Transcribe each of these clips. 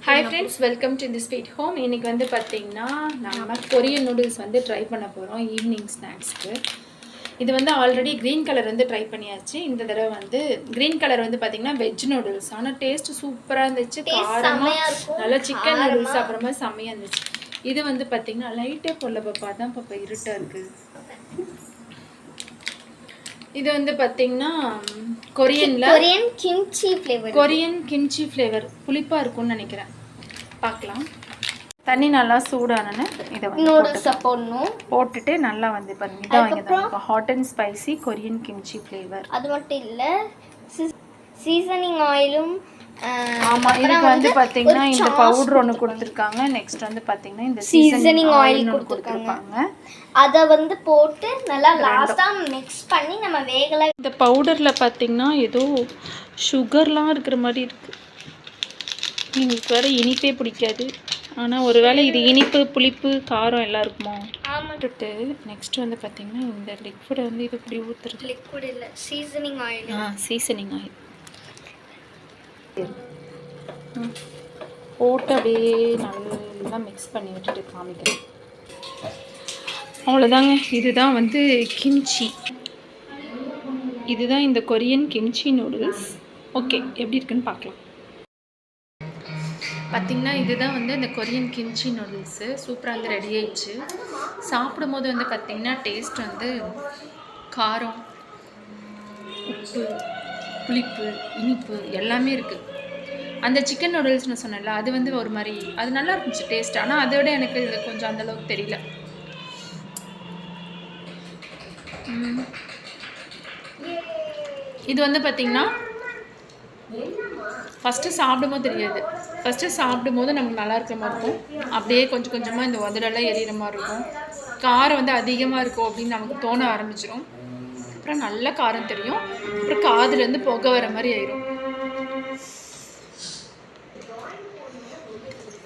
Hi friends, welcome to the sweet home. இன்றைக்கி வந்து பார்த்திங்கன்னா நம்ம கொரியன் நூடுல்ஸ் வந்து ட்ரை பண்ண போகிறோம் ஈவினிங் ஸ்நாக்ஸ்க்கு. இது வந்து ஆல்ரெடி க்ரீன் கலர் வந்து ட்ரை பண்ணியாச்சு. இந்த தடவை வந்து க்ரீன் கலர் வந்து பார்த்திங்கன்னா வெஜ் நூடுல்ஸ். ஆனால் டேஸ்ட்டு சூப்பராக இருந்துச்சு, காரமாக நல்லா சிக்கன் நூடுல்ஸ் அப்புறமா செம்மையாக இருந்துச்சு. இது வந்து பார்த்திங்கன்னா லைட்டே போடல பாப்பா, அதான் பாப்பா இருட்டாக இருக்குது. இது வந்து பார்த்தீங்கன்னா கொரியன் கிம்ச்சி ஃப்ளேவர் புளிப்பாக இருக்கும்னு நினைக்கிறேன். பார்க்கலாம். தண்ணி நல்லா சூடானு இதை வந்து போட்டுட்டு நல்லா வந்து பாருங்க, இதான் வாங்கிதான் hot and spicy Korean kimchi flavour. அது மட்டும் இல்லை, சீசனிங் ஆயிலும். ஆமாம், இதுக்கு வந்து பார்த்தீங்கன்னா இந்த பவுடர் ஒன்று கொடுத்துருக்காங்க. நெக்ஸ்ட் வந்து பார்த்தீங்கன்னா இந்த சீசனிங் ஆயில் கொடுத்துருக்காங்க. அதை வந்து போட்டு நல்லா லாஸ்ட்டாக மிக்ஸ் பண்ணி நம்ம வேகலை. இந்த பவுடரில் பார்த்தீங்கன்னா ஏதோ சுகர்லாம் இருக்கிற மாதிரி இருக்குது. எங்களுக்கு வேறு இனிப்பே பிடிக்காது. ஆனால் ஒருவேளை இது இனிப்பு புளிப்பு காரம் எல்லாம் இருக்குமோ. ஆமாட்டு நெக்ஸ்ட் வந்து பார்த்தீங்கன்னா இந்த லிக்விடை வந்து இது இப்படி ஊற்றுறது. லிக்விட் இல்லை, சீசனிங் ஆயில். சீசனிங் ஆயில் போட்டு அப்படியே நல்லா மிக்ஸ் பண்ணி விட்டுட்டு காமிக்கிறேன். அவ்வளோதாங்க. இதுதான் வந்து கிம்ச்சி. இதுதான் இந்த கொரியன் கிம்ச்சி நூடுல்ஸ். ஓகே, எப்படி இருக்குன்னு பார்க்கலாம். பார்த்திங்கன்னா இதுதான் வந்து இந்த கொரியன் கிம்ச்சி நூடுல்ஸு. சூப்பராக வந்து ரெடி ஆயிடுச்சு. சாப்பிடும் போது வந்து பார்த்திங்கன்னா டேஸ்ட் வந்து காரம், உப்பு, புளிப்பு, இனிப்பு எல்லாமே இருக்குது. அந்த சிக்கன் நூடுல்ஸ்னு சொன்னேன்ல, அது வந்து ஒரு மாதிரி அது நல்லா இருந்துச்சு டேஸ்ட். ஆனால் அதை விட எனக்கு இது கொஞ்சம் அந்தளவுக்கு தெரியல. இது வந்து பார்த்திங்கன்னா ஃபஸ்ட்டு சாப்பிடும்போது தெரியாது. ஃபஸ்ட்டு சாப்பிடும்போது நமக்கு நல்லா இருக்கிற மாதிரி இருக்கும். அப்படியே கொஞ்சம் கொஞ்சமாக இந்த உதடெல்லாம் எரியிற மாதிரி இருக்கும். காரம் வந்து அதிகமாக இருக்கும் அப்படின்னு நமக்கு தோண ஆரம்பிச்சிடும். அப்புறம் நல்ல காரம் தெரியும். அப்புறம் காதுலேருந்து புகை வர மாதிரி ஆயிடும்.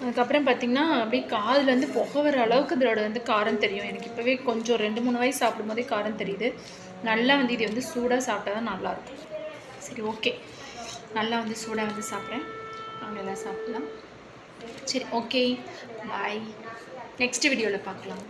அதுக்கப்புறம் பார்த்திங்கன்னா அப்படியே காதுலேருந்து புகை வர அளவுக்கு இதோட வந்து காரம் தெரியும். எனக்கு இப்போவே கொஞ்சம் 2-3 வயசு சாப்பிடும் போதே காரம் தெரியுது. நல்லா வந்து இது வந்து சூடாக சாப்பிட்டா தான் நல்லாயிருக்கும். சரி, ஓகே, நல்லா வந்து சூடாக வந்து சாப்பிட்றேன். அவங்க எல்லாம் சாப்பிட்லாம். சரி, ஓகே, பாய். நெக்ஸ்ட் வீடியோவில் பார்க்கலாம்.